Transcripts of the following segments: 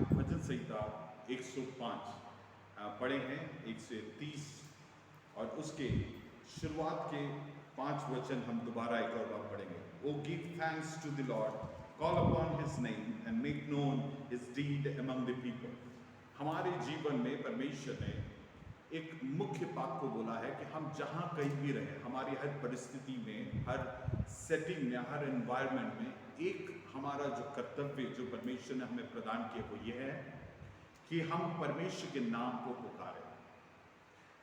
भजन संहिता 105 पढ़े हैं, 130 और उसके शुरुआत के 5 वचन हम दोबारा एक और बार पढ़ेंगे। O give thanks to the lord, call upon his name and make known his deed among the people. हमारे जीवन में परमेश्वर ने एक मुख्य बात को बोला है कि हम जहाँ कहीं भी रहें, हमारी हर परिस्थिति में, हर सेटिंग में, हर एनवायरनमेंट में एक हमारा जो कर्तव्य जो परमेश्वर ने हमें प्रदान किया वो ये है कि हम परमेश्वर के नाम को पुकारें।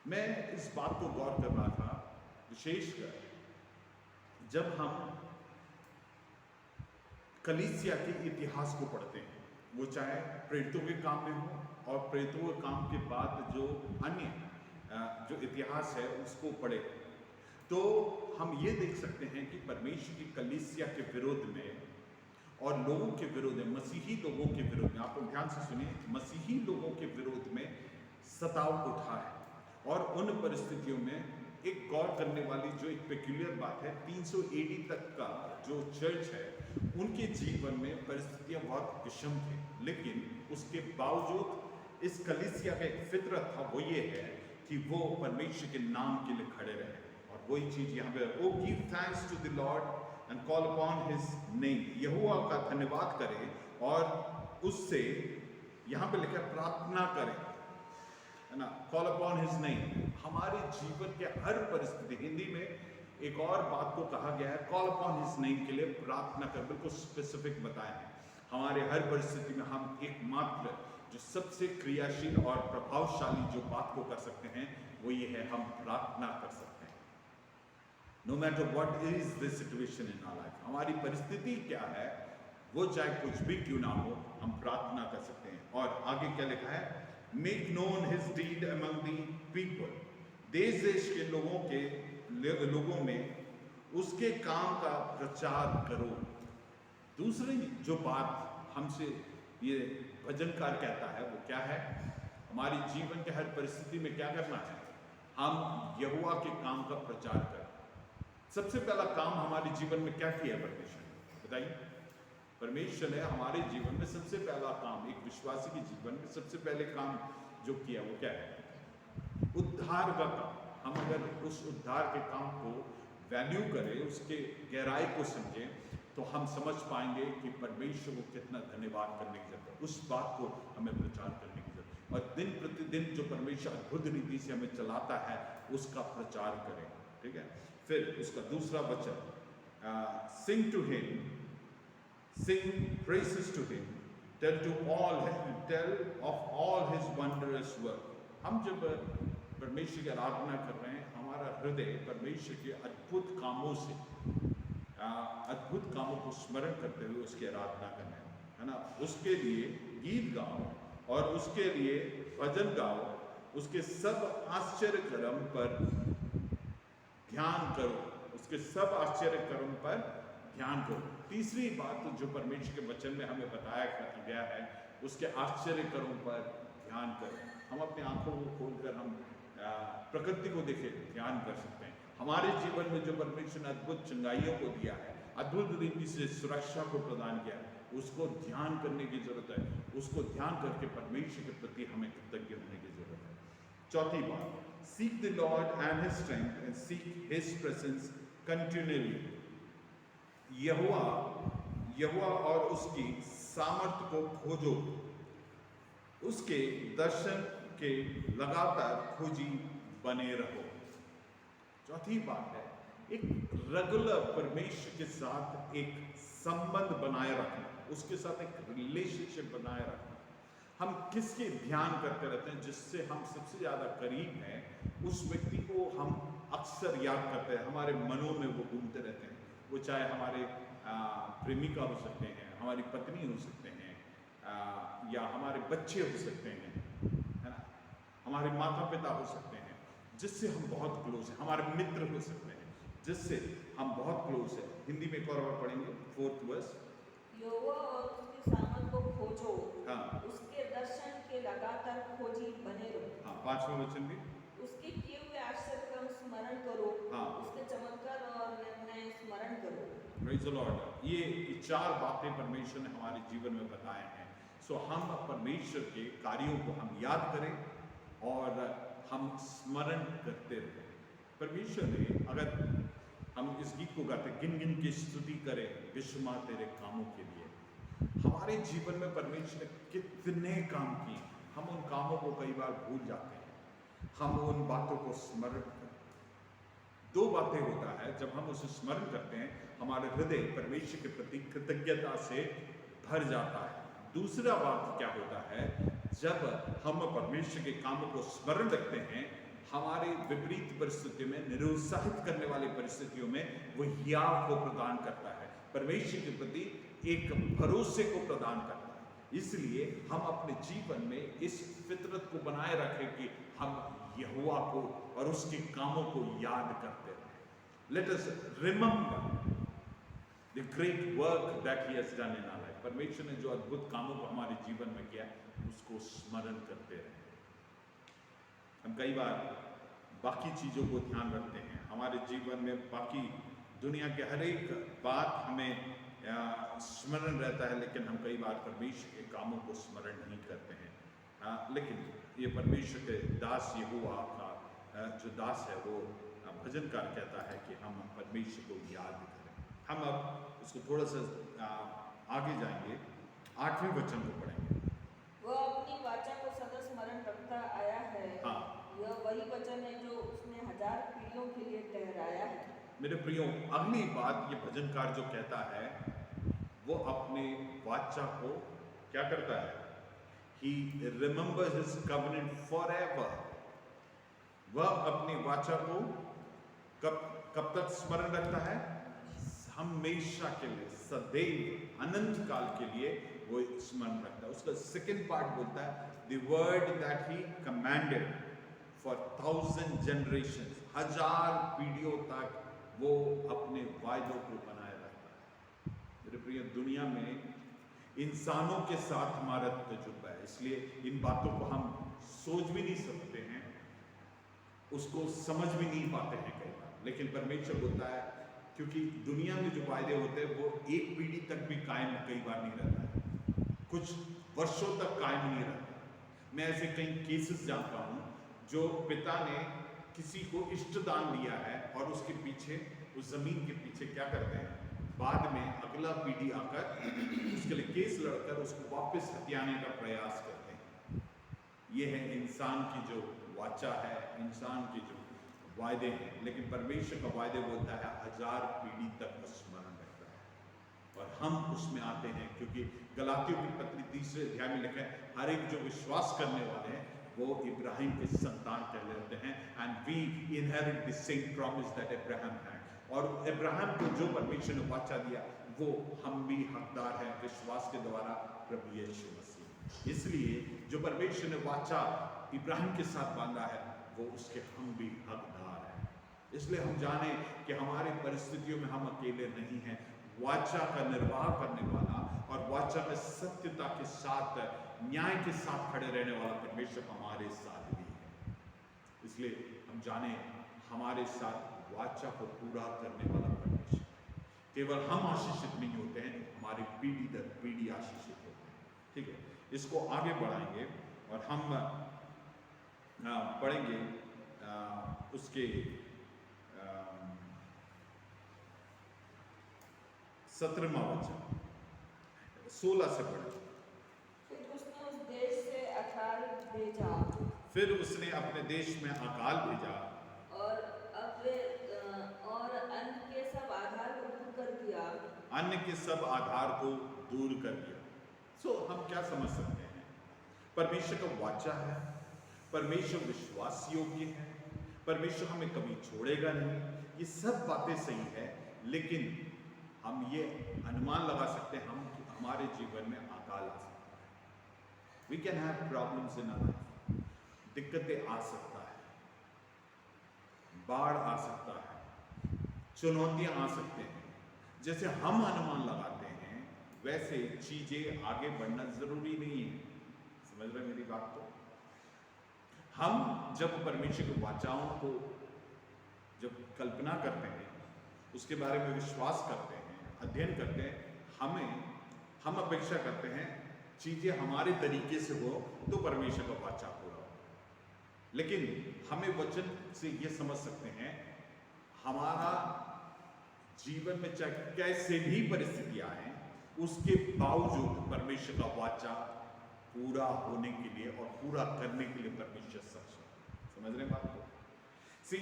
मैं इस बात को गौर कर रहा था, विशेषकर जब हम कलीसिया के इतिहास को पढ़ते हैं, वो चाहे प्रेरितों के काम में हो और प्रेरितों के काम के बाद जो अन्य जो इतिहास है उसको पढ़े, तो हम ये देख सकते हैं कि परमेश्वर की कलीसिया के विरोध में और लोगों के विरोध में, मसीही लोगों के विरोध में, आप लोग ध्यान से सुनिए, मसीही लोगों के विरोध में सताव उठा है। और उन परिस्थितियों में एक गौर करने वाली जो एक पेक्यूलियर बात है, 300 AD तक का जो चर्च है उनके जीवन में परिस्थितियां बहुत विषम थी, लेकिन उसके बावजूद इस कलीसिया का एक फितरत था, वो ये है कि वो परमेश्वर के नाम के लिए खड़े रहे। और वही चीज यहाँ पे, O give thanks to the lord and call upon his name, यहोवा का धन्यवाद करें और उससे यहाँ पे लिखा प्रार्थना करें, है ना, कॉल अपॉन हिज नेम। हमारे जीवन के हर परिस्थिति, हिंदी में एक और बात को कहा गया है, कॉल अपॉन हिज नेम के लिए प्रार्थना कर, बिल्कुल स्पेसिफिक बताया है। हमारे हर परिस्थिति में हम एकमात्र जो सबसे क्रियाशील और प्रभावशाली जो बात को कर सकते हैं वो ये है, हम प्रार्थना कर सकते हैं। No matter what is the situation in our life, हमारी परिस्थिति क्या है, वो चाहे कुछ भी क्यों ना हो, हम प्रार्थना कर सकते हैं। और आगे क्या लिखा है, make known his deed among the people, देश देश के लोगों में उसके काम का प्रचार करो। दूसरी जो बात हमसे ये भजनकार कहता है वो क्या है, हमारी जीवन के हर परिस्थिति में क्या करना है, हम यहोवा के काम का प्रचार करें। सबसे पहला काम हमारे जीवन में क्या किया है परमेश्वर ने, बताइए। परमेश्वर ने हमारे जीवन में सबसे पहला काम, एक विश्वासी के जीवन में सबसे पहले काम जो किया वो क्या है, उद्धार का काम। हम अगर उस उद्धार के काम को वैल्यू करें, उसके गहराई को समझें, तो हम समझ पाएंगे कि परमेश्वर को कितना धन्यवाद करने की जरूरत है, उस बात को हमें प्रचार करने की जरूरत है। और दिन प्रतिदिन जो परमेश्वर अद्भुत रीति से हमें चलाता है उसका प्रचार करें, ठीक है। फिर उसका दूसरा वचन, sing to him, sing praises to him, tell of all his wondrous work। हम जब परमेश्वर की आराधना कर रहे हैं, हमारा हृदय परमेश्वर के अद्भुत कामों से, अद्भुत कामों को स्मरण करते हुए उसकी आराधना करना है ना। उसके लिए गीत गाओ और उसके लिए भजन गाओ, उसके सब आश्चर्य कर्म पर ध्यान करो, उसके सब आश्चर्य कर्म पर ध्यान करो। तीसरी बात जो परमेश्वर के वचन में हमें बताया गया है, उसके आश्चर्य कर्मों पर ध्यान करो। हम अपनी आंखों को खोलकर हम प्रकृति को देखे ध्यान कर सकते हैं। हमारे जीवन में जो परमेश्वर ने अद्भुत चंगाइयों को दिया है, अद्भुत रीति से सुरक्षा को प्रदान किया है, उसको ध्यान करने की जरूरत है। उसको ध्यान करके परमेश्वर के प्रति हमें कृतज्ञ होने की जरूरत है। चौथी बात, seek the lord and his strength and seek his presence continually. यहोवा और उसकी सामर्थ्य को खोजो, उसके दर्शन के लगातार खोजी बने रहो। चौथी बात है, एक रेगुलर परमेश्वर के साथ एक संबंध बनाए रखना, उसके साथ एक रिलेशनशिप बनाए रखना। हम किसके ध्यान करते रहते हैं, जिससे हम सबसे ज्यादा करीब हैं, उस व्यक्ति को हम अक्सर याद करते हैं, हमारे मनों में वो घूमते रहते हैं। वो चाहे हमारे प्रेमिका हो सकते हैं, हमारी पत्नी हो सकते हैं, या हमारे बच्चे हो सकते हैं, है ना, हमारे माता पिता हो सकते हैं जिससे हम बहुत क्लोज हैं, हमारे मित्र हो सकते हैं जिससे हम बहुत क्लोज हैं। हिंदी में एक और बार पढ़ेंगे, 4th वर्स, यहोवा और उसके सामर्थ को खोजो, हाँ, उसके दर्शन के लगातार खोजी बने रहो। हाँ, 5वां वचन भी, उसके किए हुए आश्चर्य कर्म स्मरण करो, हाँ, उसके चमत्कार और निर्णय स्मरण करो। Praise the Lord. ये 4 बातें परमेश्वर ने हमारे जीवन में बताए हैं। सो हम परमेश्वर के कार्यों को हम याद करें और हम स्मरण करते रहें। परमेश्वर ने, अगर हम इस गीत को गाते, गिन गिन के स्तुति करें विश्व माँ तेरे कामों के लिए, हमारे जीवन में परमेश्वर ने कितने काम किए, हम उन कामों को कई बार भूल जाते हैं, हम उन बातों को स्मरण करते हैं। दो बातें होता है, जब हम उसे स्मरण करते हैं हमारे हृदय परमेश्वर के प्रति कृतज्ञता से भर जाता है। दूसरा बात क्या होता है, जब हम परमेश्वर के कामों को स्मरण रखते हैं, हमारे विपरीत परिस्थितियों में, निरुत्साहित करने वाली परिस्थितियों में वो हियाव को प्रदान करता है, परमेश्वर के प्रति एक भरोसे को प्रदान करता है। इसलिए हम अपने जीवन में इस फितरत को बनाए रखें कि हम यहोवा को और उसके कामों को याद करते रहें। Let us remember the great work that he has done in our life. परमेश्वर ने जो अद्भुत कामों को हमारे जीवन में किया, उसको स्मरण करते रहें। हम कई बार बाकी चीजों को ध्यान रखते हैं, हमारे जीवन में बाकी दुनिया के हर एक बात हमें स्मरण रहता है, लेकिन हम कई बार परमेश्वर के कामों को स्मरण नहीं करते हैं। लेकिन ये परमेश्वर के दास यहोवा का जो दास है, वो भजनकार कहता है कि हम परमेश्वर को याद करें। हम अब उसको थोड़ा सा आगे जाएंगे, 8वें वचन को पढ़ेंगे। वह अपनी वाचा को सदा स्मरण रखता आया है। हाँ। यह वही वचन है जो उसने 1000 पीढ़ियों के लिए ठहराया है। मेरे प्रियो, अगली बात ये भजनकार जो कहता है, वो अपने वाचा को क्या करता है? He remembers his covenant forever. वह अपनी वाचा को कब तक स्मरण रखता है? हमेशा के लिए, सदैव, अनंत काल के लिए वो स्मरण रखता है। उसका सेकंड पार्ट बोलता है, the word that he commanded for 1000 generations, 1000 पीढ़ियों तक वो अपने वायदों को बनाए रखता है। मेरे प्रिय, दुनिया में इंसानों के साथ हमारा तजुर्बा है, इसलिए इन बातों को हम सोच भी नहीं सकते हैं, उसको समझ भी नहीं पाते हैं कई बार। लेकिन परमेश्वर बोलता है, क्योंकि दुनिया में जो वायदे होते हैं वो एक पीढ़ी तक भी कायम कई बार नहीं रहता है, कुछ वर्षों तक कायम नहीं रहता। मैं ऐसे कई केसेस जानता हूँ जो पिता ने किसी को इष्टदान दिया है और उसके पीछे, उस जमीन के पीछे क्या करते हैं, बाद में अगला पीढ़ी आकर उसके लिए केस लड़कर उसको वापस हथियाने का प्रयास करते हैं। ये है इंसान की जो वाचा है, इंसान की जो वायदे हैं। लेकिन परमेश्वर का वायदे बोलता है 1000 पीढ़ी तक स्मरण रखता है, और हम उसमें आते हैं, क्योंकि गलातियों की पत्री 3 अध्याय में लिखा है, हर एक जो विश्वास करने वाले हैं वो इब्राहिम के संतान कहलाते हैं, and we inherit the same promise that Abraham had. और अब्राहम को जो परमेश्वर ने वाचा दिया, वो हम भी हकदार हैं विश्वास के द्वारा प्रभु यीशु मसीह। इसलिए जो परमेश्वर ने वाचा इब्राहिम के साथ बांधा है, वो उसके हम भी हकदार हैं। इसलिए हम जाने कि हमारी परिस्थितियों में हम अकेले नहीं हैं। वाचा का निर्वाह करने वाला और वाचा में सत्यता के साथ, न्याय के साथ खड़े रहने वाला परमेश्वर हमारे साथ भी है। इसलिए हम जाने हमारे साथ वाचा को पूरा करने वाला परमेश्वर। केवल हम आशीषित नहीं होते हैं, हमारी पीढ़ी दर पीढ़ी आशीषित होते हैं। ठीक है, इसको आगे बढ़ाएंगे और हम पढ़ेंगे उसके 17वां वचन, 16 से पढ़े। फिर उसने उस देश से अकाल भेजा, फिर उसने अपने देश में अकाल भेजा और अन्न के सब आधार को दूर कर दिया। अन्य के सब आधार को दूर कर दिया। सो हम क्या समझ सकते हैं? परमेश्वर का वाचा है, परमेश्वर विश्वास योग्य है, परमेश्वर हमें कभी छोड़ेगा नहीं, ये सब बातें सही है। लेकिन हम ये अनुमान लगा सकते हैं हमारे जीवन में अकाल आ सकता है। We can have problems in our life, दिक्कतें आ सकता है, बाढ़ आ सकता है, चुनौतियां आ सकते हैं। जैसे हम अनुमान लगाते हैं, वैसे चीजें आगे बढ़ना जरूरी नहीं है। समझ रहे मेरी बात को? हम जब परमेश्वर की वाचाओं को जब कल्पना करते हैं, उसके बारे में विश्वास करते हैं, अध्ययन करते हैं, हम अपेक्षा करते हैं चीजें हमारे तरीके से हो तो परमेश्वर का वाचा पूरा हो। लेकिन हमें वचन से ये समझ सकते हैं, हमारा जीवन में चाहे कैसे भी परिस्थितियां आए, उसके बावजूद परमेश्वर का वाचा पूरा होने के लिए और पूरा करने के लिए परमेश्वर सक्षम। समझ रहे हैं बात को? सी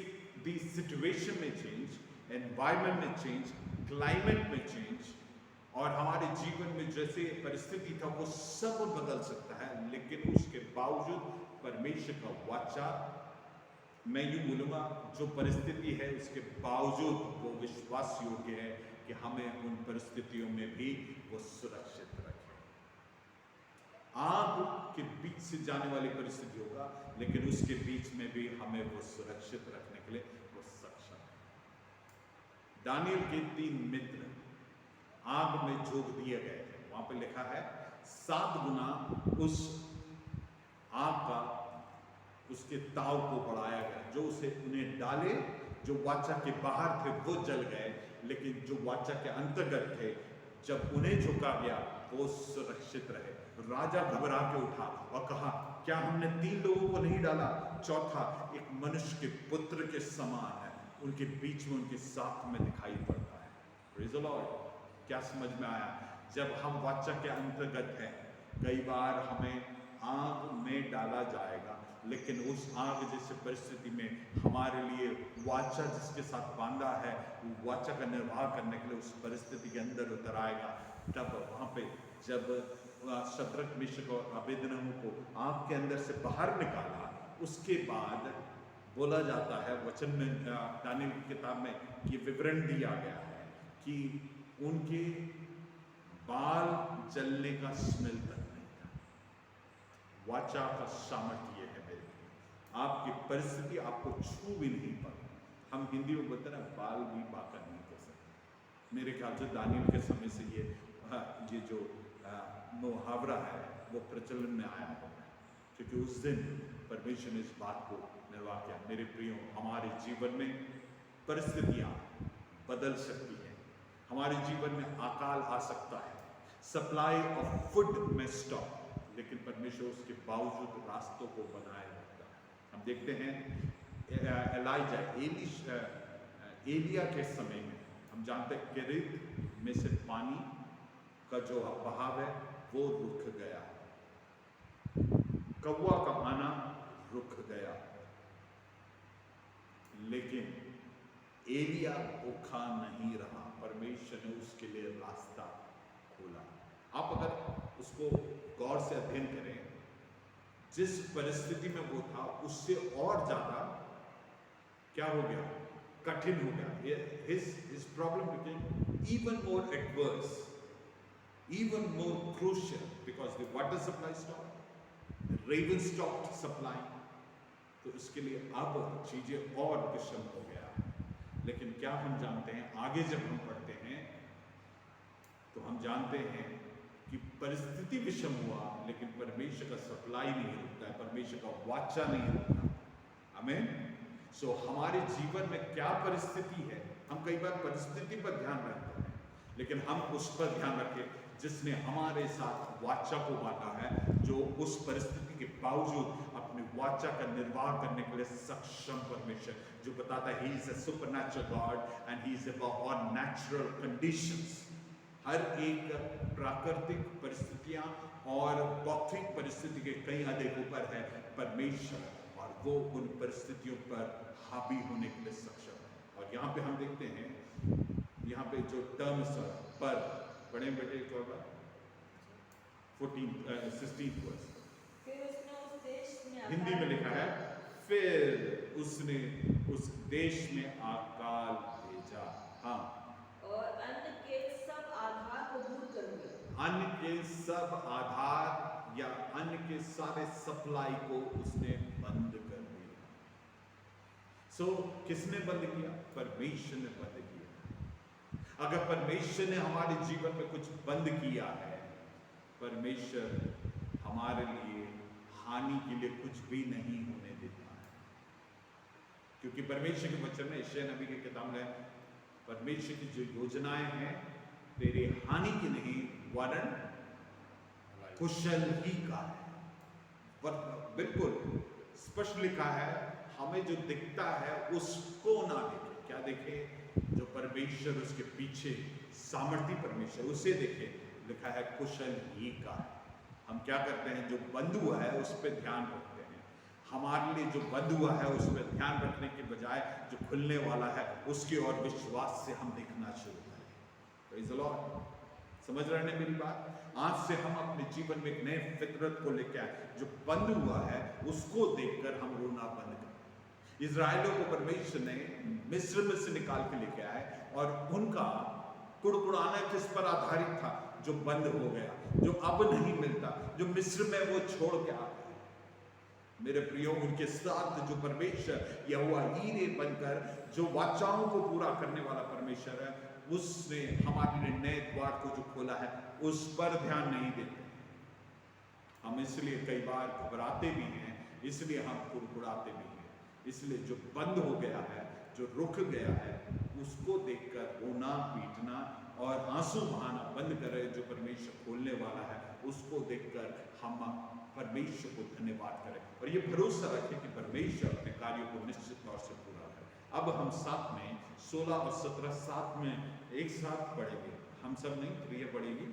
द सिचुएशन में चेंज, एनवायरमेंट में चेंज, क्लाइमेट में चेंज, और हमारे जीवन में जैसे परिस्थिति था वो सब बदल सकता है, लेकिन उसके बावजूद परमेश्वर का वाचा, मैं यूं बोलूंगा, जो परिस्थिति है उसके बावजूद वो विश्वास योग्य है कि हमें उन परिस्थितियों में भी वो सुरक्षित रखे। आग के बीच से जाने वाली परिस्थिति होगा, लेकिन उसके बीच में भी हमें वो सुरक्षित रखने के लिए वो सक्षम है। दानियल के 3 मित्र आग में झोंक दिए गए थे। वहां पे लिखा है 7 गुना उस आग का, उसके ताव को बढ़ाया गया। जो उसे उन्हें डाले, जो वाचा के बाहर थे वो जल गए, लेकिन जो वाचा के अंतर्गत थे, जब उन्हें झुका गया वो सुरक्षित रहे। राजा घबरा के उठा और कहा, क्या हमने 3 लोगों को नहीं डाला? चौथा एक मनुष्य के पुत्र के समान है, उनके बीच में उनके साथ में दिखाई पड़ता है। Praise the Lord. क्या समझ में आया? जब हम वाचा के अंतर्गत हैं, कई बार हमें आग में डाला जाएगा, लेकिन उस आग जैसे परिस्थिति में हमारे लिए वाचा जिसके साथ बांधा है, वो वाचा का निर्वाह करने के लिए उस परिस्थिति के अंदर उतर आएगा। तब वहाँ पे जब शद्रक, मेशक और अबेदनगो को आग के अंदर से बाहर निकाला, उसके बाद बोला जाता है वचन में, दानियल की किताब में ये विवरण दिया गया है कि उनके बाल जलने का स्मेल तक नहीं था। वाचा का सामर्थ्य है मेरे लिए, आपकी परिस्थिति आपको छू भी नहीं पाती। हम हिंदी में बोलते हैं ना, बाल भी बाका नहीं कर सकते। मेरे ख्याल से दानियल के समय से ये जो मुहावरा है वो प्रचलन में आया है, क्योंकि उस दिन परमेश्वर ने इस बात को निर्वाह किया। मेरे प्रियो, हमारे जीवन में परिस्थितियां बदल सकती हैं, हमारे जीवन में अकाल आ सकता है, सप्लाई ऑफ फूड में स्टॉप, लेकिन परमेश्वर उसके बावजूद रास्तों को बनाए रखता है। हम देखते हैं एलाइजा, एलिया के समय में हम जानते हैं किरीत में से पानी का जो बहाव है वो रुक गया, कौवा का आना रुक गया, लेकिन एलिया भूखा नहीं रहा। परमेश्वर ने उसके लिए रास्ता खोला। आप अगर उसको गौर से अध्ययन करें, जिस परिस्थिति में वो था उससे और ज्यादा क्या हो गया, कठिन हो गया। His problem became even more adverse, even more crucial, because the water supply stopped, the raven stopped supplying. तो इसके लिए अब चीजें और विषम हो गया। लेकिन क्या हम जानते हैं, आगे जब हम पढ़ते हैं तो हम जानते हैं कि परिस्थिति विषम हुआ, लेकिन परमेश्वर का सप्लाई नहीं रुकता है, परमेश्वर का वाचा नहीं रुकता। आमीन। सो हमारे जीवन में क्या परिस्थिति है, हम कई बार परिस्थिति पर ध्यान रखते हैं, लेकिन हम उस पर ध्यान रखें जिसने हमारे साथ वाचा को बांधा है, जो उस परिस्थिति के बावजूद अपने वाचा का निर्वाह करने के लिए सक्षम परमेश्वर, जो बताता है he is a supernatural god and he is above all natural conditions. हर एक प्राकृतिक परिस्थितियां और भौतिक परिस्थिति के कहीं अधिक ऊपर है परमेश्वर, और वो उन परिस्थितियों पर हावी होने के लिए सक्षम है। और यहाँ पे हम देखते हैं, यहाँ पे जो टर्म्स पर बड़े बेटे को 16th वर्स, फिर उसने उस देश में हिंदी में लिखा है, फिर उसने उस देश में अकाल भेजा। हाँ, और अन्न के सब आधार को दूर कर दिया। अन्न के सब आधार या अन्न के सारे सप्लाई को उसने बंद कर दिया। सो किसने बंद किया? परमेश्वर ने बंद किया। अगर परमेश्वर ने हमारे जीवन में कुछ बंद किया है, परमेश्वर हमारे लिए हानि के लिए कुछ भी नहीं होने देता है, क्योंकि परमेश्वर के वचन में, यशायाह नबी की किताब में, परमेश्वर की जो योजनाएं हैं तेरे हानि की नहीं वरन कुशल ही का है। बिल्कुल स्पष्ट लिखा है, हमें जो दिखता है उसको ना देखे। क्या देखे? जो परमेश्वर, उसके पीछे सामर्थी परमेश्वर, उसे देखे। लिखा है कुशल ही का है। हम क्या करते हैं? जो बंद हुआ है उस पर ध्यान रखते हैं। हमारे लिए जो बंद हुआ है उस पर ध्यान रखने के बजाय जो खुलने वाला है उसकी ओर विश्वास से हम देखना शुरू करें। Praise the Lord. समझ रहे हैं मेरी बात? आज से हम अपने जीवन में एक नए फितरत को लेकर आए। जो बंद हुआ है उसको देखकर हम रोना बंद करें। इजराइलियों को परमेश्वर ने मिस्र में से निकाल के लेके आए और उनका कुड़कुड़ाना किस पर आधारित था? जो बंद हो गया, जो अब नहीं मिलता, जो मिस्र में वो छोड़ के आ गए। मेरे प्रियो, उनके साथ जो परमेश्वर यहोवा ईरे बनकर जो वाचाओं को पूरा करने वाला परमेश्वर है, उसने हमारे लिए नए द्वार को जो खोला है उस पर ध्यान नहीं देते। हम इसलिए कई बार घबराते भी हैं, इसलिए हम कुड़कुड़ाते भी हैं। इसलिए जो बंद हो गया है, जो रुक गया है, उसको देखकर रोना पीटना और आंसू बहाना बंद कर रहे। जो परमेश्वर खोलने वाला है उसको देखकर हम परमेश्वर को धन्यवाद करें और ये भरोसा रखें कि परमेश्वर अपने कार्यों को निश्चित तौर से पूरा करे। अब हम साथ में 16 और 17 साथ में एक साथ पढ़ेंगे। हम सब नहीं, प्रिय पढ़ेगी।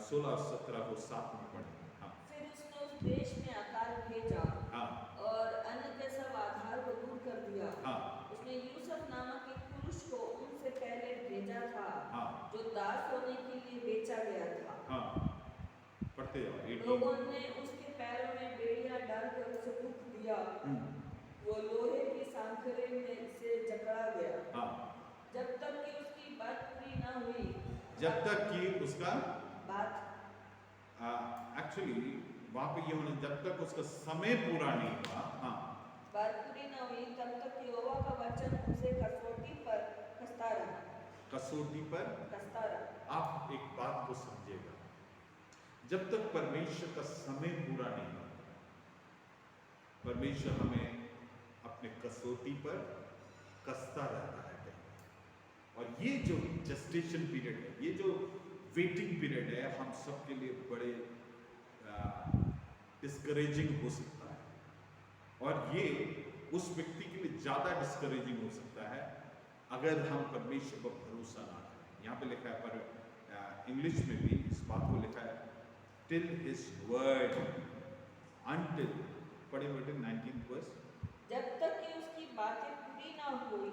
16 और 17 को साथ में पढ़ेंगे। हाँ। फिर उसने उस देश में अकाल भेजा। हाँ। और अन्न के सब आधार को दूर कर दिया। हाँ। उसने यूसुफ नामक एक पुरुष को उनसे पहले भेजा था। हाँ। जो दास होने के लिए बेचा गया था। हाँ। पढ़ते जाओ। लोगों ने उसके पैरों में बेड़ियां डालकर उसे दुख दिया। वो लोहे की सांकरे में से जकड़ा गया। हाँ। जब तक कि उसकी बात पूरी ना हुई। जब तक कि उसका बात एक्चुअली वहां पे ये होना, जब तक उसका समय पूरा नहीं हुआ। हाँ। बात पूरी ना हुई तब तक यहोवा का वचन उसे कसौटी पर कसता रहा। कसौटी पर कसता रहा। आप एक बात को समझिएगा, जब तक परमेश्वर का समय पूरा नहीं होता, परमेश्वर हमें अपने कसौटी पर कसता रहता है। और ये जो जेस्टेशन पीरियड है, ये जो वेटिंग पीरियड है, हम सबके लिए बड़े डिस्करेजिंग हो सकता है। और ये उस व्यक्ति के लिए ज़्यादा डिस्करेजिंग हो सकता है अगर हम परमेश्वर पर भरोसा ना करें। यहाँ पे लिखा है, पर इंग्लिश में भी इस बात को लिखा है, टिल हिज वर्ड, अनटिल, पढ़े बेटे 19th वर्स। जब तक कि उसकी बातें पूरी ना हुई,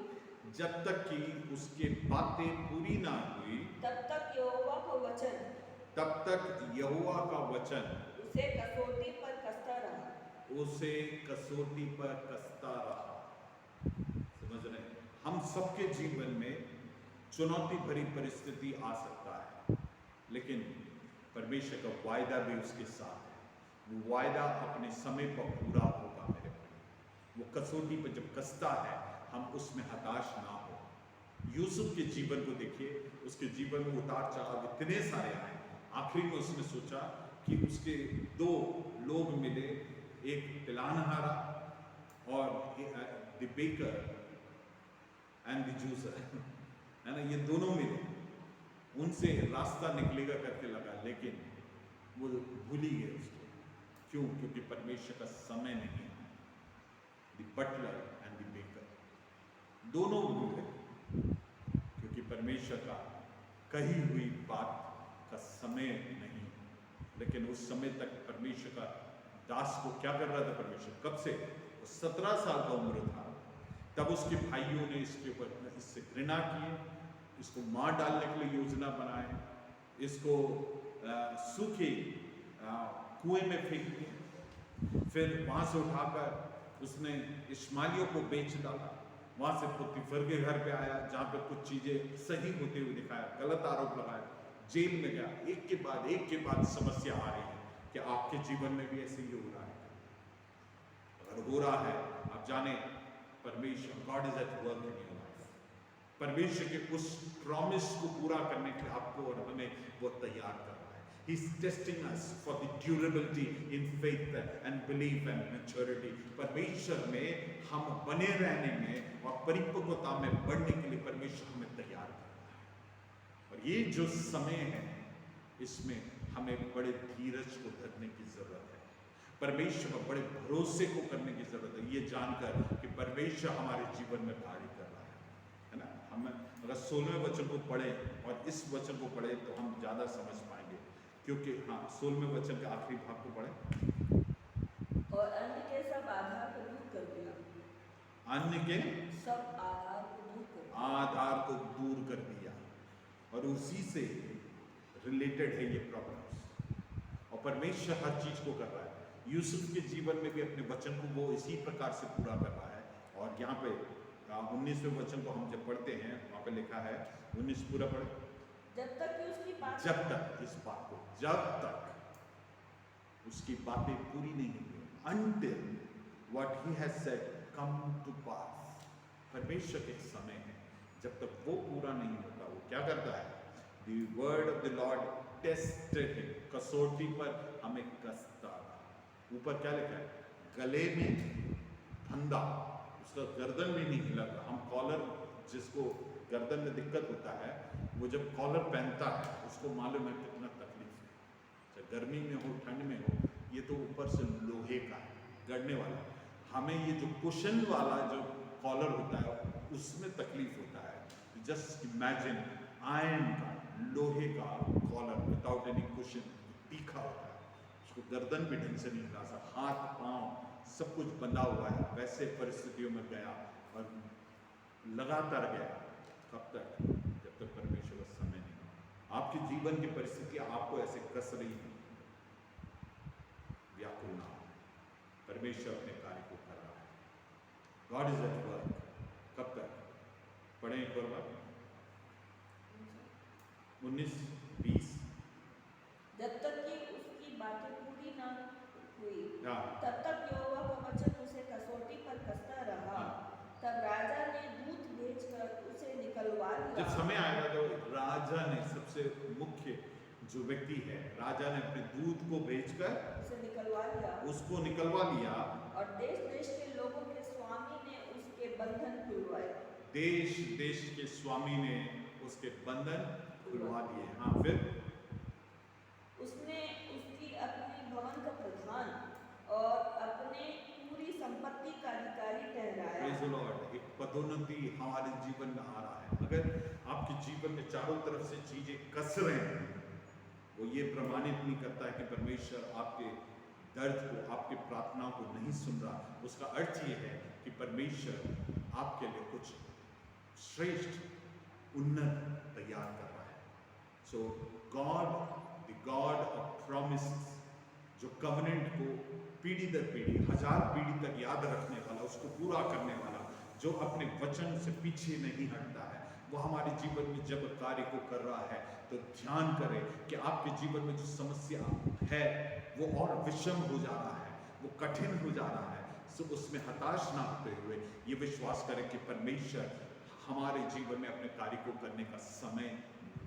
जब तक कि उसके बातें पूरी ना हुई, तब तक यहोवा का वचन, तब तक यहोवा का वचन उसे कसौटी पर कसता रहा। उसे कसौटी पर कसता रहा। समझ रहे हैं? हम सबके जीवन में चुनौती भरी परिस्थिति आ सकता है, लेकिन परमेश्वर का वायदा भी उसके साथ है। वो वायदा अपने समय पर पूरा होगा मेरे भाई। वो कसौटी पर जब कसता है, हम उसमें हताश ना हो। यूसुफ के जीवन को देखिए, उसके जीवन में उतार चढ़ाव इतने सारे आए। आखिरी में उसने सोचा कि उसके 2 लोग मिले, एक पिलानहारा और the baker and the juicer, है ना, ये दोनों मिले, उनसे रास्ता निकलेगा करके लगा, लेकिन वो भूल ही गए उसको। क्यों? क्योंकि परमेश्वर का समय नहीं है। The butler and the baker दोनों भूल गए, क्योंकि परमेश्वर का कही हुई बात का समय नहीं। लेकिन उस समय तक परमेश्वर का दास को क्या कर रहा था परमेश्वर? कब से? 17 साल का उम्र था, तब उसके भाइयों ने इसके ऊपर इससे घृणा की, इसको मार डालने के लिए योजना बनाए, इसको सूखे कुएं में फेंक दिया। फिर वहां से उठाकर उसने इश्माइलियों को बेच डाला। वहां से पुतीफर के घर पे आया, जहां पे कुछ चीजें सही होते हुए दिखाया, गलत आरोप लगाया, जेल में गया। एक के बाद समस्या आ रही है कि आपके जीवन में भी ऐसे ही हो रहा है। अगर हो रहा है, आप जाने परमेश्वर, God is at work in your life. परमेश्वर के उस प्रॉमिस को पूरा करने के लिए आपको और हमें वो तैयार कर रहा है। He is testing us for the durability in faith and belief and maturity. परमेश्वर में हम बने रहने में और परिपक्वता में बढ़ने के लिए परमेश्वर हमें तैयार कर रहा है। और ये जो समय है, इसमें हमें बड़े धीरज को धरने की जरूरत है, परमेश्वर पर बड़े भरोसे को करने की जरूरत है, ये जानकर कि परमेश्वर हमारे जीवन में कार्य कर रहा है ना। हम अगर 16वें वचन को पढ़ें और इस वचन को पढ़ें तो हम ज़्यादा समझ पाएंगे, क्योंकि हाँ 16वें वचन के आखिरी भाग को पढ़ें। और अन्य के सब आधार को दूर कर दिया, अन्य के सब आधार को दूर कर दिया, आधार को दूर कर दिया, और उसी से रिलेटेड है ये प्रॉब्लम्स। और परमेश्वर हर चीज को कर रहा है। यूसुफ के जीवन में भी अपने वचन को वो इसी प्रकार से पूरा कर रहा है। और यहाँ पे 19वें वचन को हम जब पढ़ते हैं वहाँ पे लिखा है, 19 पूरा पढ़े, जब तक कि उसकी बात, जब तक इस बात को, जब तक उसकी बातें पूरी नहीं हुई, until what he has said come to pass। परमेश्वर के समय है, जब तक वो पूरा नहीं होता वो क्या करता है? The word of the Lord tested him, कसौटी पर हमें कसता था। ऊपर क्या लिखा है? गले में फंदा, उसका गर्दन भी नहीं हिला था। हम कॉलर, जिसको गर्दन में दिक्कत होता है, वो जब कॉलर पहनता है उसको मालूम है कितना तकलीफ है, चाहे गर्मी में हो ठंड में हो। ये तो ऊपर से लोहे का है, गड़ने वाला। हमें ये जो कुशन वाला जो कॉलर होता है उसमें तकलीफ होता है। जस्ट इमेजिन आयरन का, लोहे का कॉलर विदाउट एनी कुशन, तीखा होता है, उसको गर्दन भी ढंग से नहीं हिला सकता, हाथ पांव सब कुछ बंधा हुआ है। वैसे परिस्थितियों में गया और लगातार गया। कब तक? जब तक परमेश्वर का समय नहीं। आपके जीवन की परिस्थितियां आपको ऐसे कस रही हैं, व्याकुल ना हो, परमेश्वर अपने कार्य को कर रहा है। God is at work. कब तक? पढ़ें एक और बार, 19-20। जब तक कि उसकी बातें पूरी ना हुई, हाँ। तब तक यहोवा का वचन उसे कसौटी पर कसता रहा। हाँ। तब राजा ने दूत भेजकर उसे निकलवा लिया। जब समय आएगा तो राजा ने, सबसे मुख्य जो व्यक्ति है, राजा ने अपने दूत को भेजकर उसे निकलवा लिया, उसको निकलवा लिया। और देश देश के लोगों के स्वामी ने उसके बंधन खुलवाए। देश देश के स्वामी ने उसके बंधन खुलवा दिए। हाँ, फिर उसने उसकी अपने भवन का प्रधान और अपने पूरी संपत्ति का अधिकारी ठहराया। Praise the Lord. एक पदोन्नति हमारे जीवन में आ रहा है। अगर आपके जीवन में चारों तरफ से चीजें कस रहे हैं, वो ये प्रमाणित नहीं करता है कि परमेश्वर आपके दर्द को, आपके प्रार्थनाओं को नहीं सुन रहा। उसका अर्थ ये है कि परमेश्वर आपके लिए कुछ श्रेष्ठ, उन्नत तैयार कर रहा है। So god, the god of promises, जो कवनेंट को पीढ़ी दर पीढ़ी, 1000 पीढ़ी तक याद रखने वाला, उसको पूरा करने वाला, जो अपने वचन से पीछे नहीं हटता है, वो हमारे जीवन में जब कार्य को कर रहा है तो ध्यान करें कि आपके जीवन में जो समस्या है वो और विषम हो जा रहा है, वो कठिन हो जा रहा है। सो उसमें हताश ना होते हुए ये विश्वास करें कि परमेश्वर हमारे जीवन में अपने कार्य को करने का समय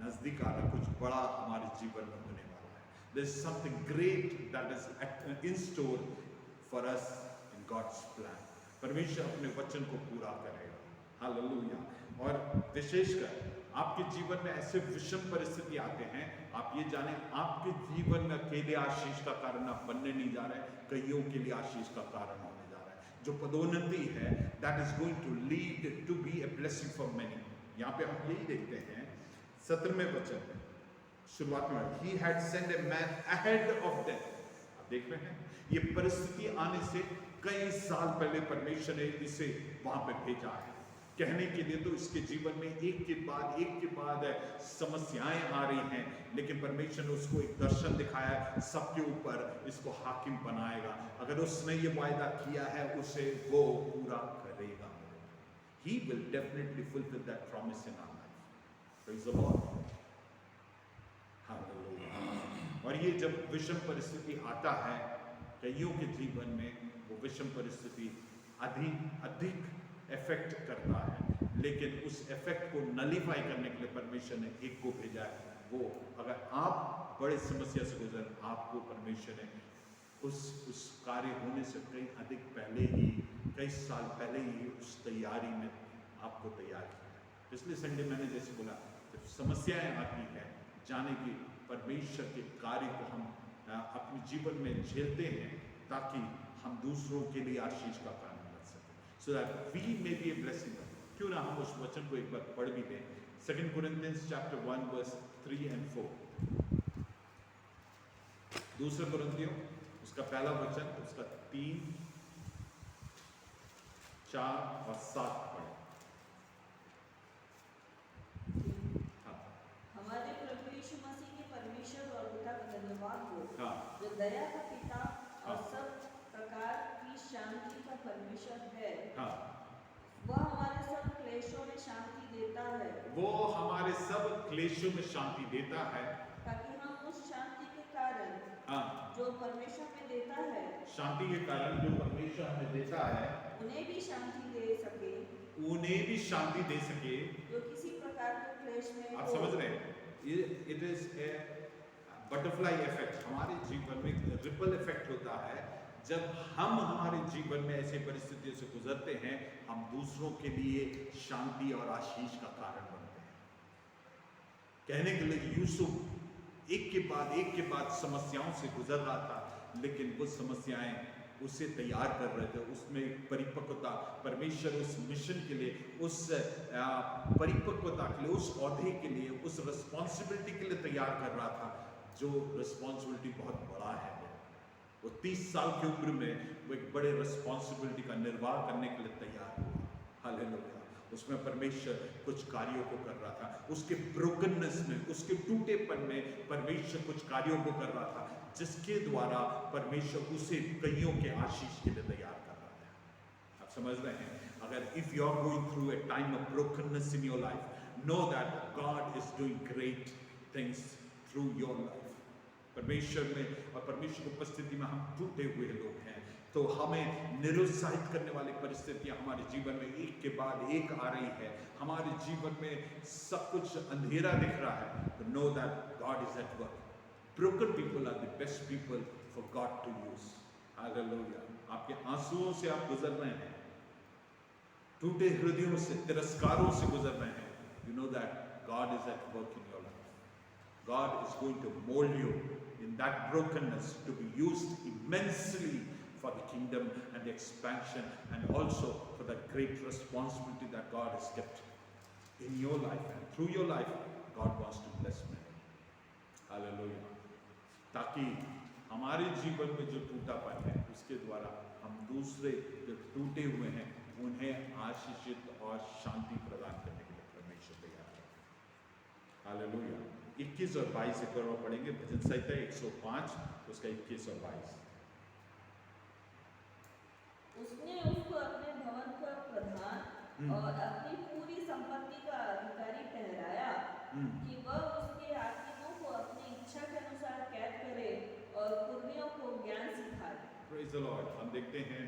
नजदीक आ रहा है। कुछ बड़ा हमारे जीवन में होने वाला है। There is something great that is in store for us in God's plan। परमेश्वर अपने वचन को पूरा करेगा। हालेलुया। और विशेषकर आपके जीवन में ऐसे विषम परिस्थिति आते हैं, आप ये जानें आपके जीवन में अकेले आशीष का कारण आप बनने नहीं जा रहे, कईयों के लिए आशीष का कारण होने जा रहा है। जो पदोन्नति है, that is going to lead to be a blessing for many। यहाँ पे हम यही देखते हैं 17वें वचन में, शुरुआत में, he had sent a man ahead of them। आप देख रहे हैं, ये परिस्थिति आने से कई साल पहले परमेश्वर ने इसे वहां पे भेजा है कहने के लिए। तो इसके जीवन में एक के बाद समस्याएं आ रही हैं, लेकिन परमेश्वर ने उसको एक दर्शन दिखाया है, सबके ऊपर इसको हाकिम बनाएगा। अगर उसने ये वायदा किया है उसे वो पूरा करेगा। He will definitely fulfill that promise in our life। Praise the Lord। Hallelujah. और ये जब विषम परिस्थिति आता है कईयों के जीवन में, वो विषम परिस्थिति अधिक इफेक्ट करता है, लेकिन उस इफेक्ट को नलीफाई करने के लिए परमेश्वर ने एक को भेजा है। वो, अगर आप बड़े समस्या से गुजर, आपको परमेश्वर ने उस कार्य होने से कई अधिक पहले ही, कई साल पहले ही उस तैयारी में आपको तैयार किया है। पिछले संडे मैंने जैसे बोला, जब समस्याएं आती हैं, जाने की परमेश्वर के कार्य को हम अपने जीवन में झेलते हैं ताकि हम दूसरों के लिए आशीष का कारण बन सकें, so that we may be a blessing. क्यों ना हम उस वचन को एक बार पढ़ भी दें। 2 Corinthians chapter 1 verse 3 and 4। 2 कुरिन्थियों उसका पहला वचन, उसका 3, 4 और 7 पढ़े। हमारे प्रभु यीशु मसीह के परमेश्वर और पिता का धन्यवाद हो, हाँ। जो दया का पिता और हाँ। सब प्रकार की शांति का परमेश्वर है। हाँ। वह हमारे सब क्लेशों में शांति देता है। वो हमारे सब क्लेशों में शांति देता है, ताकि हम उस शांति के कारण हाँ, जो परमेश्वर में देता है, शांति के कारण जो परमेश्वर हमें देता है, उन्हें भी शांति दे सके, उन्हें भी शांति दे सके। जो किसी प्रकार के क्लेश में आप हो। समझ रहे हैं? It is a butterfly effect. हमारे जीवन में रिपल इफेक्ट होता है जब हम हमारे जीवन में ऐसे परिस्थितियों से गुजरते हैं, हम दूसरों के लिए शांति और आशीष का कारण बनते हैं। कहने के लिए यूसुफ एक के बाद समस्याओं से गुजर रहा था, लेकिन वो समस्याएं उसे तैयार कर रहे थे। उसमें एक परिपक्वता, परमेश्वर उस मिशन के लिए, उस परिपक्वता के लिए, उस औहदे के लिए, उस रिस्पॉन्सिबिलिटी के लिए तैयार कर रहा था, जो रिस्पॉन्सिबिलिटी बहुत बड़ा है। वो 30 साल की उम्र में वो एक बड़े रिस्पॉन्सिबिलिटी का निर्वाह करने के लिए तैयार हुआ। हालेलुया। उसमें परमेश्वर कुछ कार्यों को कर रहा था, उसके ब्रोकननेस में, उसके टूटेपन में परमेश्वर कुछ कार्यों को कर रहा था, जिसके द्वारा परमेश्वर उसे कईयों के आशीष के लिए तैयार कर रहा था। आप समझ रहे हैं? अगर if you are going through a time of brokenness in your life, know that God is doing great things through your life. परमेश्वर में और परमेश्वर की उपस्थिति में हम टूटे हुए लोग हैं, तो हमें निरुत्साहित करने वाली परिस्थितियां हमारे जीवन में एक के बाद एक आ रही है, हमारे जीवन में सब कुछ अंधेरा दिख रहा है, तो know that God is at work. Broken people are the best people for God to use. Hallelujah. आपके आंसुओं से आप गुजर रहे हैं, टूटे हृदयों से, तिरस्कारों से गुजर रहे हैं, you know that God is at work in your life. God is going to mold you in that brokenness to be used immensely for the kingdom and the expansion, and also for the great responsibility that God has kept in your life, and through your life God wants to bless many. Hallelujah. ताकि हमारे जीवन में जो टूटापन है, उसके द्वारा हम दूसरे जो टूटे हुए हैं उन्हें आशीषित और शांति प्रदान करने के लिए परमेश्वर तैयार है। हालेलुया। 21 और 22 एक बार पढ़ेंगे। भजन संहिता 105 उसका 21 और 22। उसने उसको अपने भवन का प्रधान और अपनी पूरी संपत्ति का अधिकारी ठहराया, कि वह उसके हाकिमों को अपनी इच्छा के अनुसार कैद करे और पुर्नियों को ज्ञान सिखाए। Praise the Lord. हम देखते हैं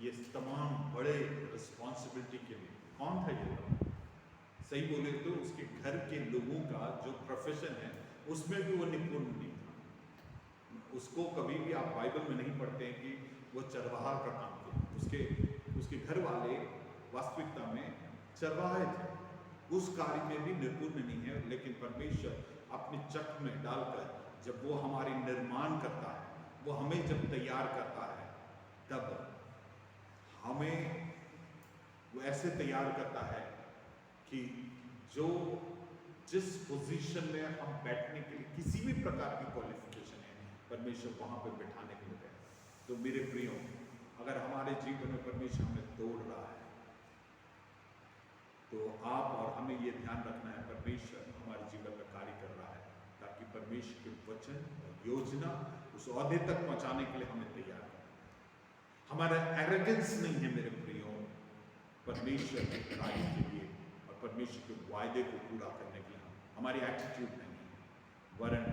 ये तमाम बड़े रिस्पॉन्सिबिलिटी के लिए कौन था ये? सही बोले तो उसके घर के लोगों का जो प्रोफेशन है उसमें भी वो निपुण नहीं था। उसको कभी भी आप बाइबल में नहीं पढ़ते हैं कि वो चरवाहा का काम किया। उसके घर वाले वास्तविकता में चरवाहे थे, उस कार्य में भी निपुण नहीं है। लेकिन परमेश्वर अपने चक्र में डालकर जब वो हमारे निर्माण करता है, वो हमें जब तैयार करता है, तब हमें वो ऐसे तैयार करता है कि जो जिस पोजीशन में हम बैठने के लिए किसी भी प्रकार की क्वालिफिकेशन है, परमेश्वर वहां पर बैठाने के लिए है। तो मेरे प्रियो, अगर हमारे जीवन में परमेश्वर हमें तोड़ रहा है, तो आप और हमें ये ध्यान रखना है, परमेश्वर हमारे जीवन में कार्य कर रहा है, ताकि परमेश्वर के वचन और योजना उस औहदे तक पहुंचाने के लिए हमें तैयार है। हमारा एरोगेंस नहीं है मेरे प्रियो, परमेश्वर के कार्य के लिए और परमेश्वर के वायदे को पूरा करने के लिए हमारी एटीट्यूड नहीं है, वरन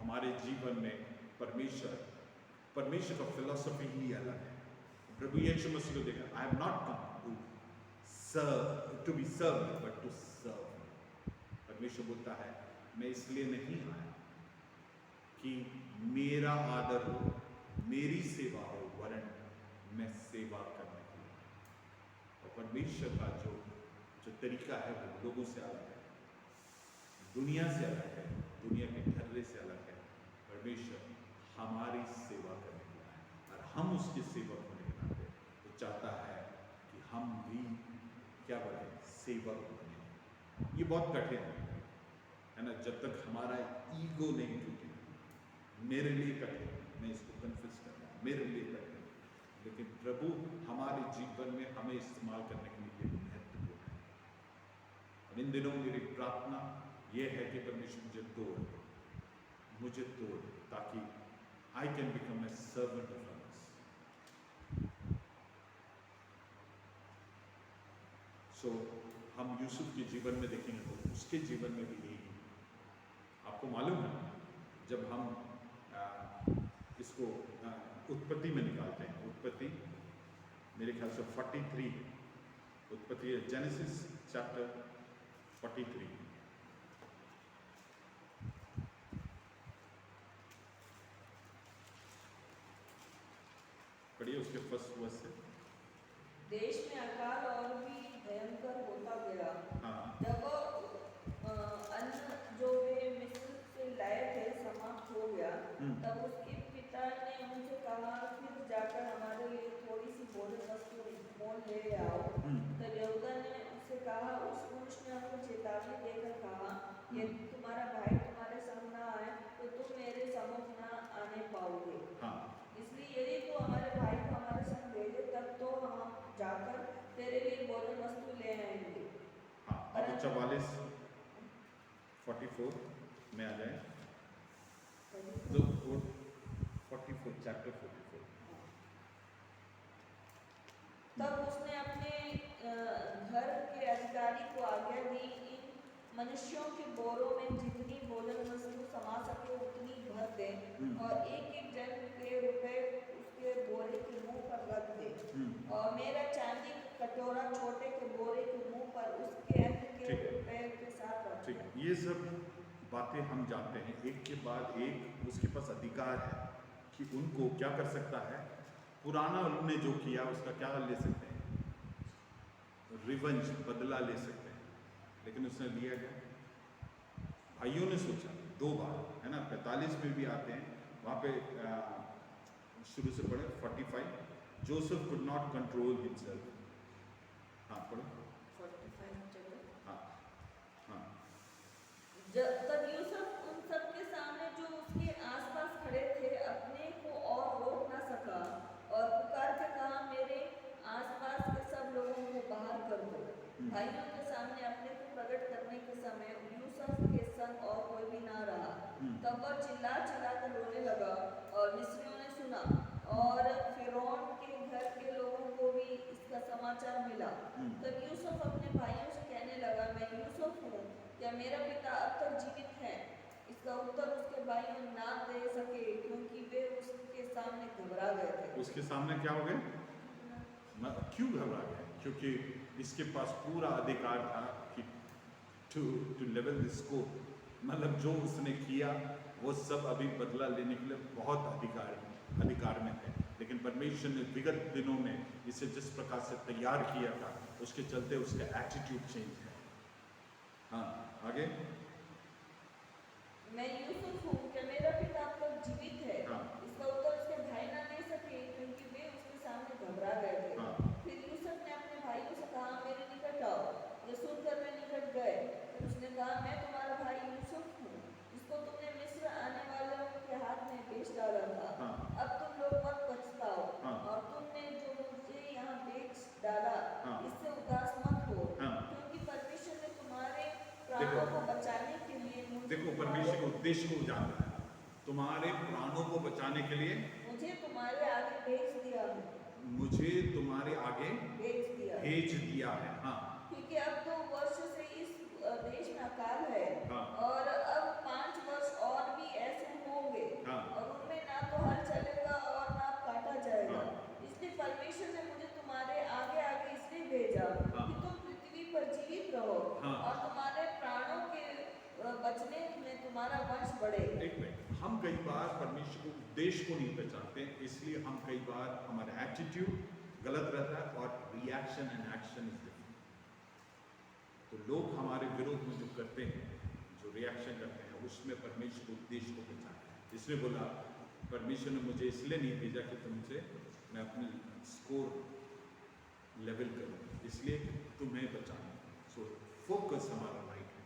हमारे जीवन में परमेश्वर का फिलॉसफी ही अलग है। प्रभु यीशु मसीह को देखा, I have not come to be served but to serve. परमेश्वर बोलता है, मैं इसलिए नहीं आया कि मेरा आदर हो, मेरी सेवा हो, वरन मैं सेवा करने के लिए। और परमेश्वर का जो तरीका है वो लोगों से अलग है, दुनिया से अलग है। दुनिया के ढर्रे से अलग है। परमेश्वर हमारी सेवा करने के लिए है और हम उसके सेवक होने के नाते तो चाहता है कि हम भी क्या बने, सेवक बने। ये बहुत कठिन है ना, जब तक हमारा ईगो नहीं टूटे। मेरे लिए कठिन, मैं इसको कन्फेस कर रहा हूँ, मेरे लिए कठिन, लेकिन प्रभु हमारे जीवन में हमें इस्तेमाल करने के लिए महत्वपूर्ण है। और इन दिनों मेरी प्रार्थना ये है कि परमेश्वर मुझे तोड़ ताकि I can become a servant of others. So हम यूसुफ के जीवन में देखेंगे तो उसके जीवन में भी यही है। आपको मालूम है, जब हम इसको उत्पत्ति में निकालते हैं, उत्पत्ति मेरे ख्याल से 43, उत्पत्ति जेनेसिस चैप्टर 43, पढ़िए उसके फर्स्ट वर्स से। देश में अकाल और भी भयंकर होता गया। हाँ। जब अन्न जो वे मिस्र से लाए थे समाप्त हो गया, तब उसके पिता ने उनसे कहा, फिर जाकर हमारे लिए थोड़ी सी भोजन वस्तु मोल ले आओ। तब यहूदा ने उससे कहा, उस पुरुष ने हमको चेतावनी देकर कहा, यदि तुम्हारा भाई तुम्हारे संग न आए तो तुम मेरे सम्मुख न आने पाओगे। इसलिए यदि तू हमारे भाई को हमारे संग भेजे, तब तो हम जाकर तेरे लिए भोजन वस्तु ले आएंगे। अब 44 44 में आ जाए तो 44 चैप्टर 44। तब उसने अपने घर के अधिकारी को आज्ञा दी, इन मनुष्यों के बोरों में जितनी भोजन वस्तु समा सके उतनी भर दे, और एक एक जन के रुपए उसके बोरे के मुंह पर रख दे, और मेरा चांदी कटोरा छोटे के बोरे के मुंह पर उसके अंत के रुपए के साथ रख। ठीक है, ये सब बातें हम जानते हैं, एक के बाद एक उसके पास अधिकार है कि उनको क्या कर सकता है, पुराना उन्होंने जो किया उसका क्या ले सकते हैं, रिवेंज, बदला ले सकते हैं, लेकिन उसने लिया गया। भाइयों ने सोचा 2 बार, है ना, 45 में भी आते हैं, वहाँ पे शुरू से पढ़े 45, Joseph could not control himself. हाँ पढ़ो 45 चलो। हाँ हाँ। तब यूसुफ उन सब के सामने जो उसके आसपास खड़े थे अपने को और रोक न सका, और पुकार के कहा, मेरे आसपास के सब लोगों को बाहर कर दो। भाइयों के सामने अपने को प्रकट करने के समय यूसुफ के संग और कोई भी ना रहा। तब वह चिल्ला चिल्ला कर रोने लगा, और मिस्रियों ने सुना, और फिरौन के घर के लोगों को भी इसका समाचार मिला। तब यूसुफ अपने भाइयों से कहने लगा, मैं यूसुफ हूँ, क्या मेरा पिता अब तक जीवित है? इसका उत्तर उसके भाइयों ना दे सके, क्योंकि वे उसके सामने घबरा गए थे। उसके सामने क्या हो गए? क्यों घबरा गए? क्योंकि इसके पास पूरा अधिकार था कि टू लेवल दिस कोर्ट, मतलब जो उसने किया वो सब अभी बदला लेने के लिए बहुत अधिकार में है, लेकिन परमेश्वर ने विगत दिनों में इसे जिस प्रकार से तैयार किया था, उसके चलते उसका एटीट्यूड चेंज है। हाँ आगे। मैं यूसुफ हूँ, क्या मेरा पिता अब तक जीवित है? इसका उत्तर उसके भाई ना दे सके, क्योंकि वे उसके सामने घबरा गए थे। फिर यूसुफ ने अपने भाइयों से कहा, मेरे निकट आओ। ये सुनकर वे निकट गए। फिर उसने कहा, मैं तुम्हारा भाई यूसुफ हूँ, जिसको तुमने मिस्र आने वालों के हाथ में बेच डाला था। अब तुम लोग मत पछताओ, और तुमने जो मुझे यहाँ बेच डाला इससे उदास मत हो, क्योंकि परमेश्वर ने तुम्हारे प्राणों को बचाने के लिए परमेश्वर के उद्देश्य को जानना है, तुम्हारे प्राणों को बचाने के लिए मुझे तुम्हारे आगे भेज दिया है। मुझे तुम्हारे आगे भेज दिया है। हाँ, क्योंकि अब 2 वर्ष से इस देश में अकाल है, और अब 5 वर्ष और भी ऐसे होंगे, और उनमें ना तो हल चलेगा और ना काटा जाएगा। इसलिए परमेश्वर ने मुझे तुम्हारे आगे आगे इसलिए भेजा कि तुम पृथ्वी पर जीवित रहो, और तुम्हारे प्राणों के बचने में तुम्हारा वंश बढ़े। एक मिनट, हम कई बार परमेश्वर के उद्देश्य को नहीं पहचानते, इसलिए हम कई बार हमारा एटीट्यूड गलत रहता है और reaction and action is different. तो लोग हमारे विरोध में जो करते हैं, जो रिएक्शन करते हैं, हैं उसमें परमेश्वर के उद्देश्य को पहचाने। इसने बोला परमेश्वर ने मुझे इसलिए नहीं भेजा कि तुमसे मैं अपने स्कोर लेवल करूँ, इसलिए कि तुम्हें बचाना। सो फोकस हमारा राइट है,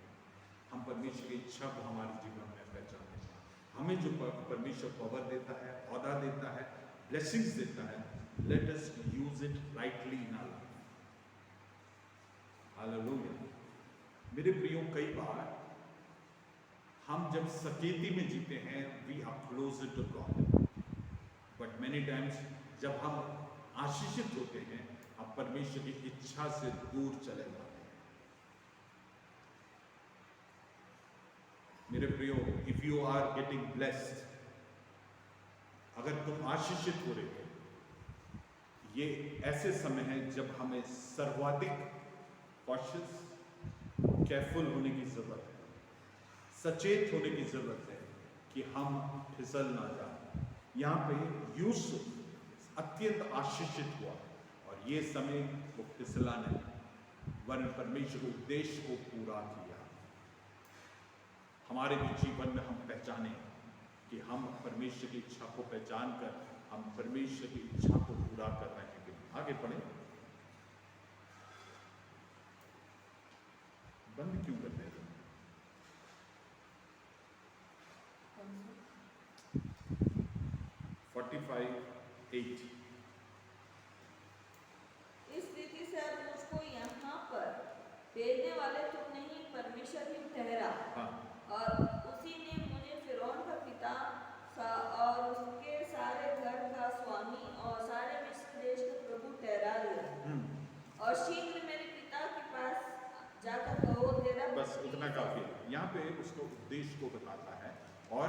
हम परमेश्वर की इच्छा को हमारे जीवन में पहचाने। हमें जो परमेश्वर पावर देता है, औदा देता है, ब्लेसिंग्स देता है, let us use it rightly in our life. Hallelujah. मेरे प्रियो, कई बार हम जब सकेती में जीते हैं, we are closer to God, but many times जब हम आशीषित होते हैं, हम परमेश्वर की इच्छा से दूर चले जाते हैं। मेरे प्रियो, if you are getting blessed, अगर तुम आशीषित हो रहे हो, ये ऐसे समय है जब हमें सर्वाधिक कॉशियस, केयरफुल होने की जरूरत है, सचेत होने की जरूरत है कि हम फिसल ना जाए। यहाँ पे यूसुफ अत्यंत आशीषित हुआ और ये समय वो फिसला नहीं, वरन परमेश्वर के उद्देश्य को पूरा किया। हमारे भी जीवन में हम पहचाने कि हम परमेश्वर की इच्छा को पहचान कर हम परमेश्वर की इच्छा को पूरा कर रहे हैं। आगे पढ़े, बंद क्यों करते हैं? 45:8। इस रीति से अब मुझको यहाँ पर भेजने वाले तुम नहीं, परमेश्वर ही ठहरा। हाँ। और उसी ने मुझे फिरौन का पिता और उसके सारे घर का स्वामी और सारे मिस्र देश का प्रभु ठहरा दिया। और शीघ्र मेरे पिता के पास जाकर कहो, तेरा बस इतना काफी है। यहाँ पे उसको उद्देश्य को बताता है और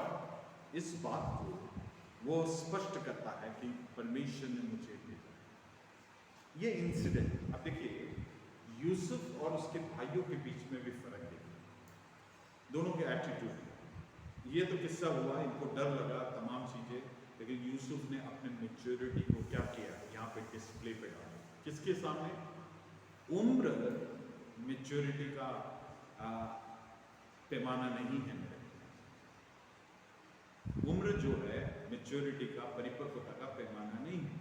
इस बात को वो स्पष्ट करता है कि परमेश्वर ने मुझे भेजा। ये इंसिडेंट, अब देखिए, यूसुफ और उसके भाइयों के बीच में भी फर्क है, दोनों के एटीट्यूड। ये तो किस्सा हुआ, इनको डर लगा तमाम चीजें, लेकिन यूसुफ ने अपने मैच्योरिटी को क्या किया, यहाँ पे डिस्प्ले पे डाला। किसके सामने? उम्र मैच्योरिटी का पैमाना नहीं है मेरे। उम्र जो है मैच्योरिटी का, परिपक्वता का पैमाना नहीं है।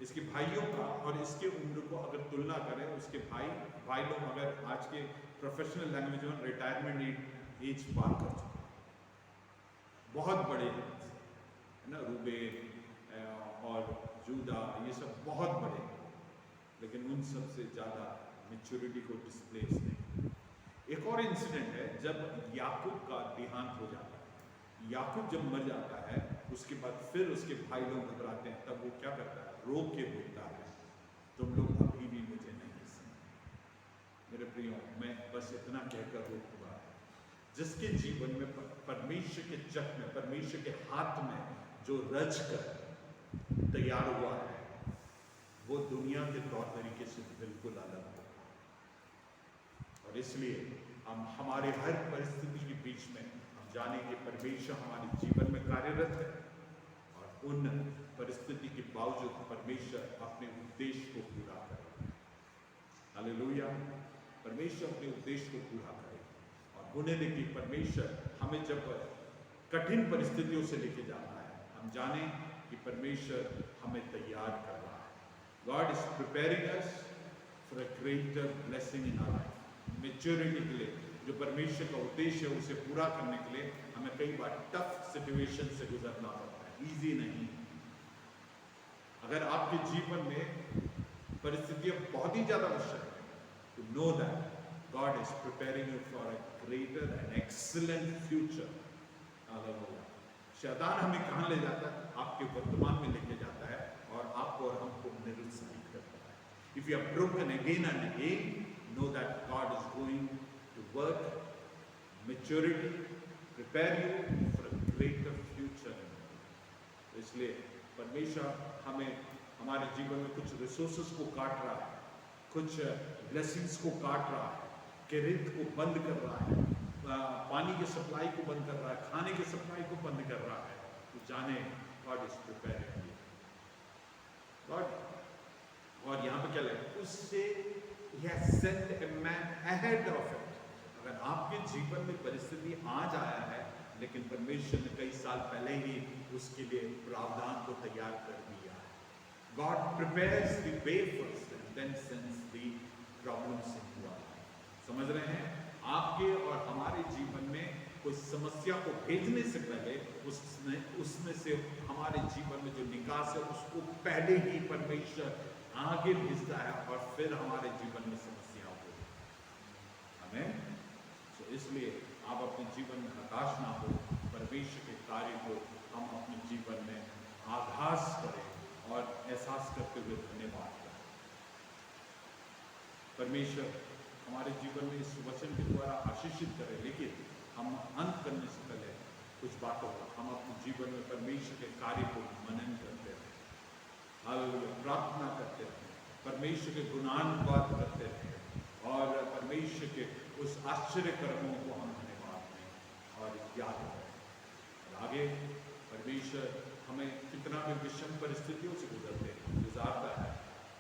इसके भाइयों का और इसके उम्र को अगर तुलना करें, उसके भाई लोग अगर आज के प्रोफेशनल लैंग्वेज में रिटायरमेंट एज पार कर चुके, बहुत बड़े हैं, है ना, रूबेन और जूदा, ये सब बहुत बड़े हैं, लेकिन उन सब से ज़्यादा मैच्योरिटी को डिस्प्लेस नहीं। एक और इंसिडेंट है जब याकूब का देहांत हो जाता है। याकूब जब मर जाता है, उसके बाद फिर उसके भाई लोग घबराते हैं, तब वो क्या करता है, रो के बोलता है, तुम लोग अभी भी मुझे नहीं समझे। मेरे प्रियो, मैं बस इतना कहकर रोकूंगा, जिसके जीवन में परमेश्वर के चक में, परमेश्वर के हाथ में जो रच कर तैयार हुआ है, वो दुनिया के तौर तरीके से बिल्कुल अलग होगा। और इसलिए हम हमारे हर परिस्थिति के बीच में हम जाने कि परमेश्वर हमारे जीवन में कार्यरत है, और उन परिस्थिति के बावजूद परमेश्वर अपने उद्देश्य को पूरा करे। हालेलुया। परमेश्वर अपने उद्देश्य को पूरा करे। और होने दे कि परमेश्वर हमें जब कठिन परिस्थितियों से लेके जाता है, हम जाने कि परमेश्वर हमें तैयार कर रहा है। God is preparing us for a greater blessing in our life. Maturity के लिए जो परमेश्वर का उद्देश्य है उसे पूरा करने के लिए हमें कई बार टफ सिचुएशन से गुजरना पड़ता है, इजी नहीं। अगर आपके जीवन में परिस्थितियां बहुत ही ज्यादा मुश्किल है, तो know that God is preparing you for a greater and excellent future. Hallelujah. शैतान हमें कहाँ ले जाता है? आपके वर्तमान में लेके जाता है और आपको और हमको निरुत्साहित करता है। If you are broken again and again, know that God is going to work maturity, prepare you for a greater future. इसलिए परमेश्वर हमें हमारे जीवन में कुछ रिसोर्सेस को काट रहा है, कुछ ब्लेसिंग्स को काट रहा है, क्रेडिट को बंद कर रहा है, पानी के सप्लाई को बंद कर रहा है, खाने के सप्लाई को बंद कर रहा है, तो जाने God is preparing you. God, और यहाँ पे क्या लगा, उससे he has sent a man ahead of it। अगर आपके जीवन में परिस्थिति आज आया है लेकिन परमेश्वर ने कई साल पहले ही उसके लिए प्रावधान को तैयार कर दिया है। God prepares the way first and then sends the problems into our life. समझ रहे हैं? आपके और हमारे जीवन में कोई समस्या को भेजने से पहले उसमें से हमारे जीवन में जो निकास है उसको पहले ही परमेश्वर आगे भेजता है और फिर हमारे जीवन में समस्या होती है। आमीन। तो इसलिए आप अपने जीवन में हताश ना हो, परमेश्वर के कार्य को हम अपने जीवन में आभास करें और एहसास करते हुए धन्यवाद करें। परमेश्वर हमारे जीवन में इस वचन के द्वारा आशीषित करें, लेकिन हम अंत करने से पहले कुछ बातों को हम अपने जीवन में परमेश्वर के कार्य को मनन करते हैं, हालेलुया, प्रार्थना करते हैं, परमेश्वर के गुणानुवाद करते हैं और परमेश्वर के उस आश्चर्य कर्मों को हम धन्यवाद दें और याद करें। और आगे परमेश्वर हमें कितना भी विषम परिस्थितियों से गुजरता है,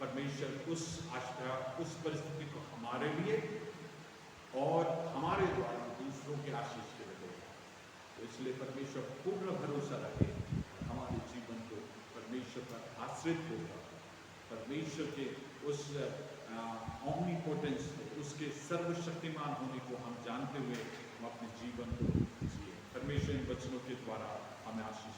परमेश्वर उस आशा उस परिस्थिति को हमारे लिए और हमारे द्वारा दूसरों के आशीष के लिए देगा। तो इसलिए परमेश्वर पूर्ण भरोसा रखे, हमारे जीवन को परमेश्वर पर आश्रित होगा, परमेश्वर के उस ऑमनीपोटेंस को, उसके सर्वशक्तिमान होने को हम जानते हुए हम अपने जीवन को जिए। परमेश्वर इन वचनों के द्वारा हमें आशीष